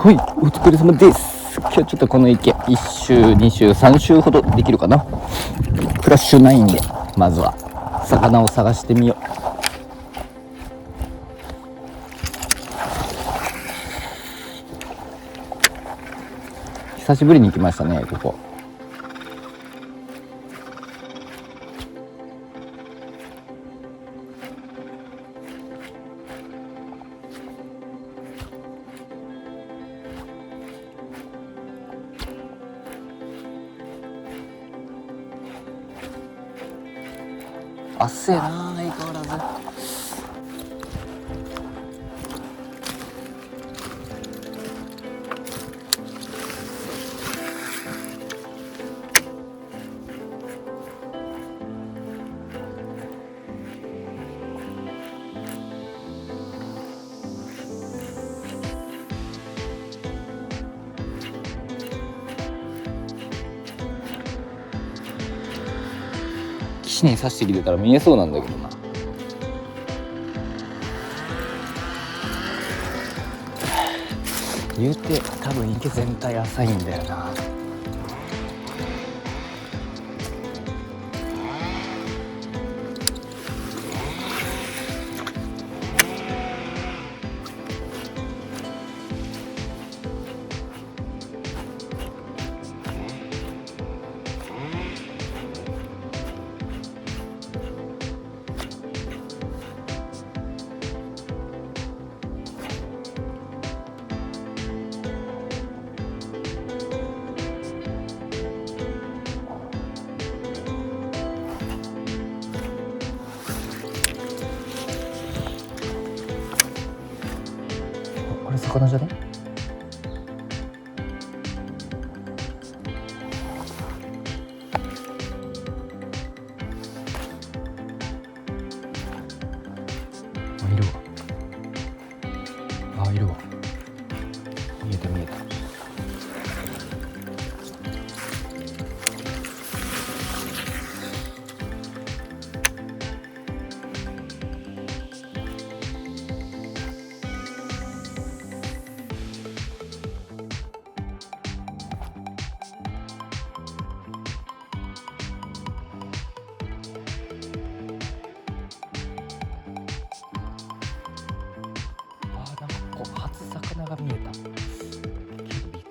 はい、お疲れ様です。今日ちょっとこの池1周2周3周ほどできるかな。クラッシュないんで、まずは魚を探してみよう。久しぶりに来ましたね、ここ。あっせえな、相変わらず。岸に刺してきてたら見えそうなんだけどな。言うて多分池全体浅いんだよな。これ魚じゃね？あ、いるわ。あ、いるわ。見えた見えた。初魚が見えた。ビッ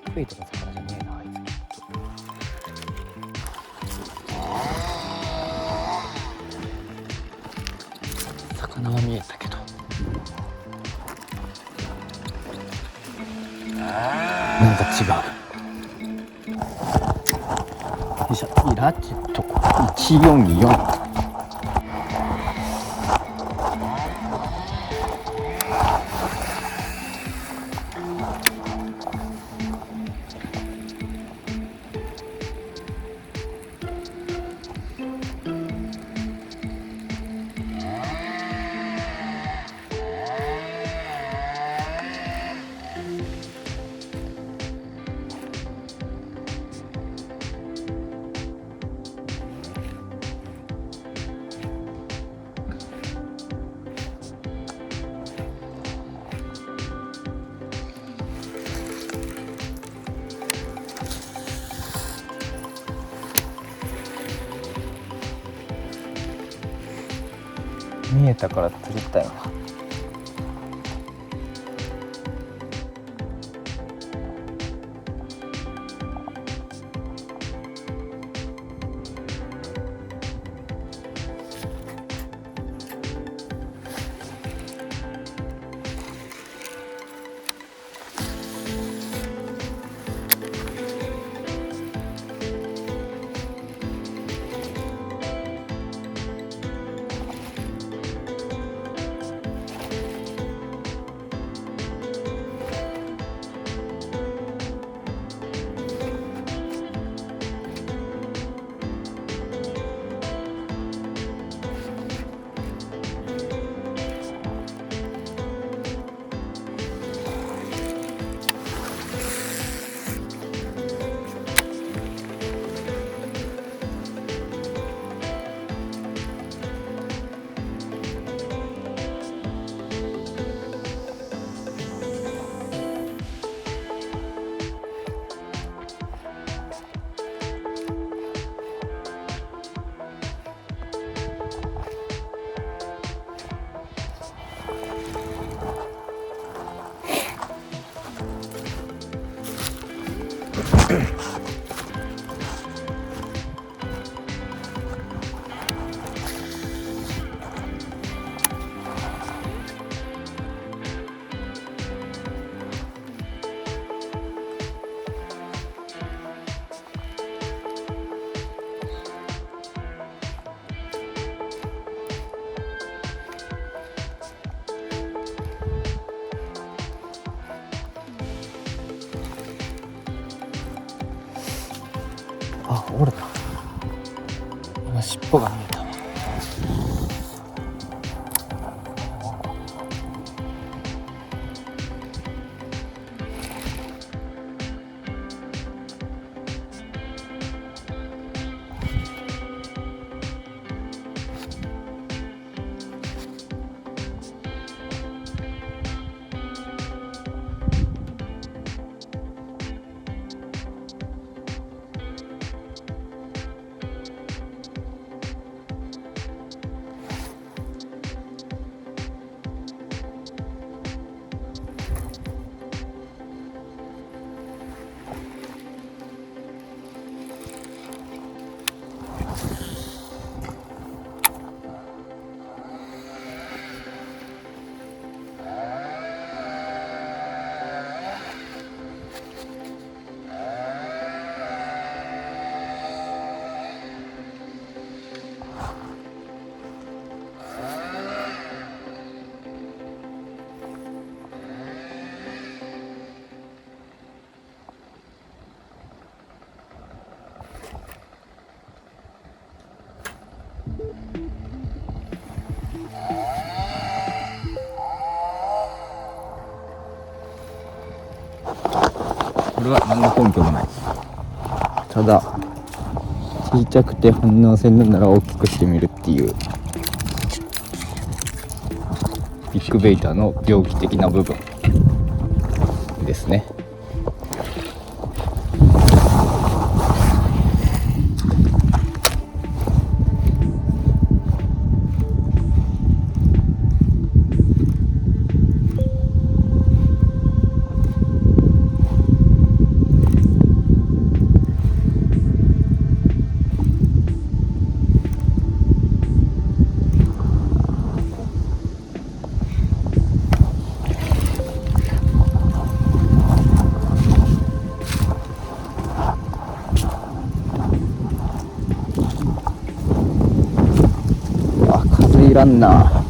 グベイトの魚じゃねえな、あいつ。魚は見えたけど、なんか違う。よいしょ、ラチェット144。見えたから釣りたいな。あ、折れた。今尻尾が見えたわ。これは何の根拠もない。ただ小さくて反応せんのなら大きくしてみるっていうビッグベイターの猟奇的な部分ですね。いらんな、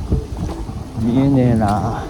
見えねえな。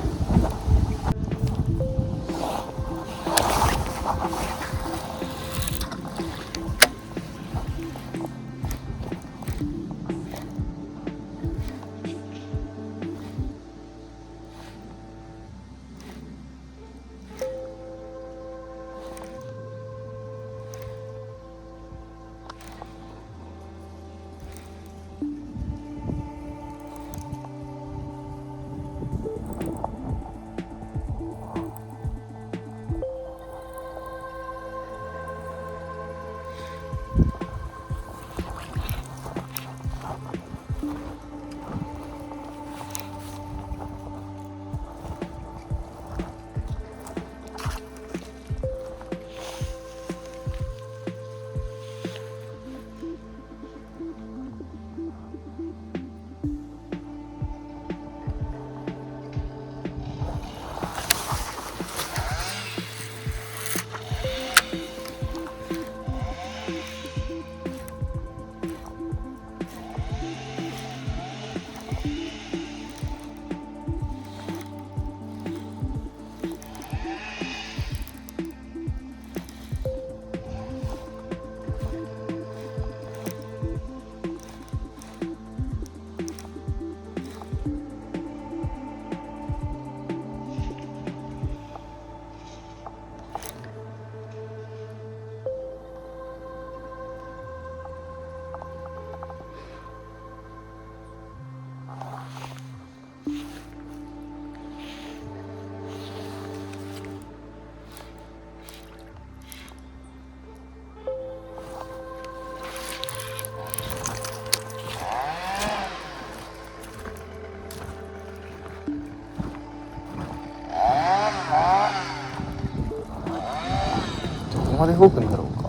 まで動くんだろうか。こ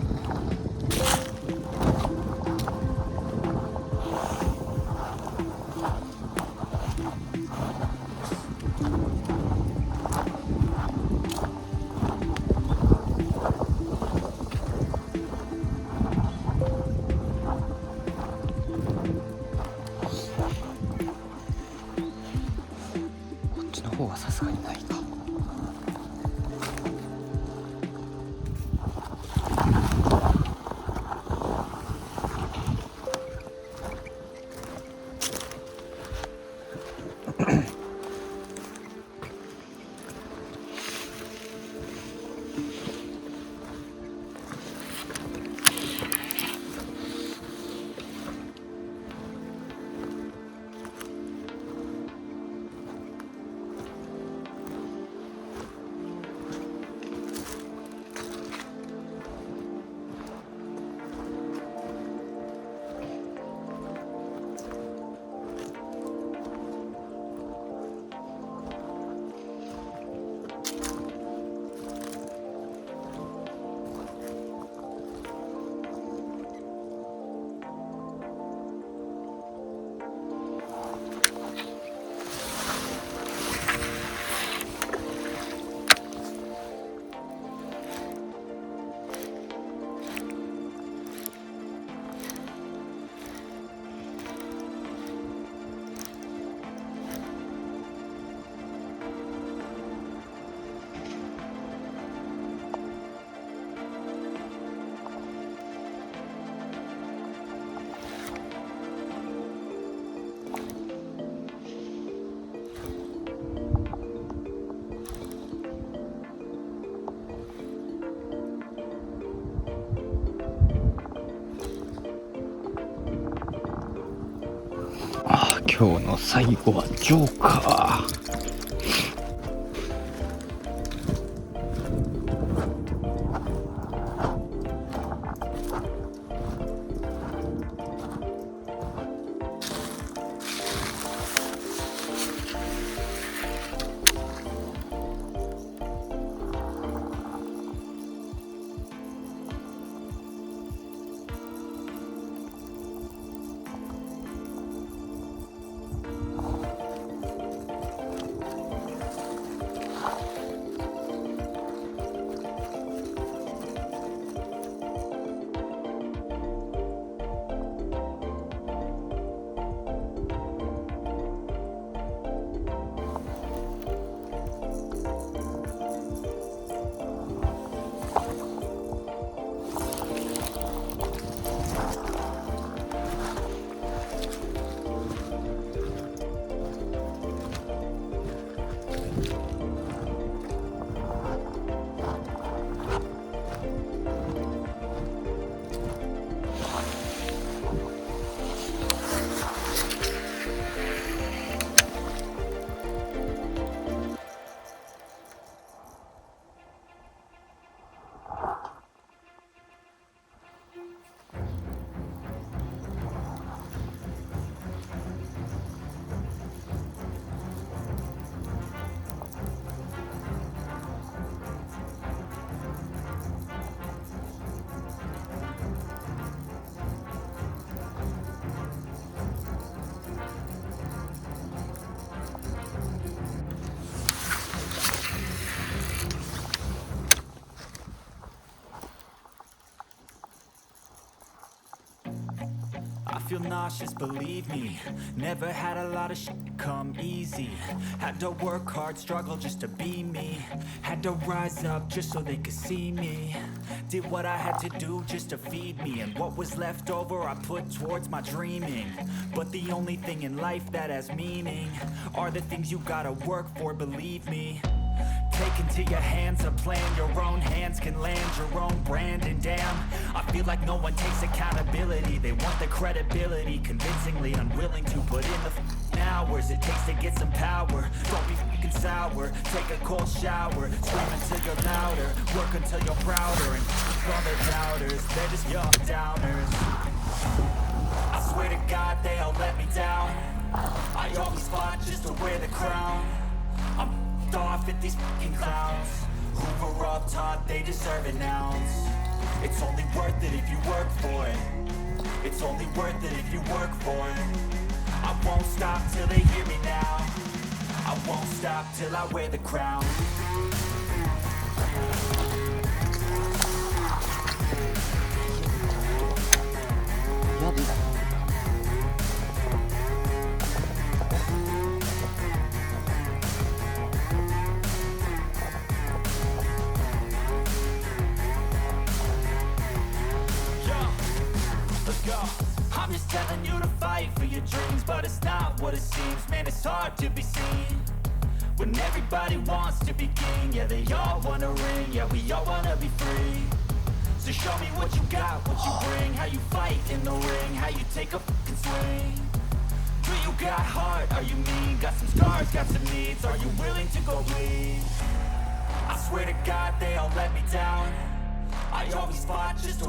っちの方はさすがにないか。今日の最後はジョーカー。feel nauseous, believe me. Never had a lot of shit come easy. Had to work hard, struggle just to be me. Had to rise up just so they could see me. Did what I had to do just to feed me. And what was left over I put towards my dreaming. But the only thing in life that has meaning are the things you gotta work for, believe me. Take into your hands a plan. Your own hands can land your own brand. And damn, I feel like no one takes accountability. They want the credibility, convincingly unwilling to put in the hours it takes to get some power. Don't be fucking sour. Take a cold shower. Scream until you're louder. Work until you're prouder. And all the doubters, they're just young downers. I swear to God they all let me down. I always fought just to wear the crown. I'm off at these fucking clowns who were all taught they deserve an ounce. It's only worth it if you work for it. It's only worth it if you work for it. I won't stop till they hear me now. I won't stop till I wear the crown. I'm just telling you to fight for your dreams, but it's not what it seems. Man, it's hard to be seen when everybody wants to be king. Yeah, they all wanna ring. Yeah, we all wanna be free. So show me what you got, what you bring, how you fight in the ring, how you take a fucking swing. Do you got heart? Are you mean? Got some scars, got some needs. Are you willing to go bleed? I swear to God, they all let me down. I always fought just to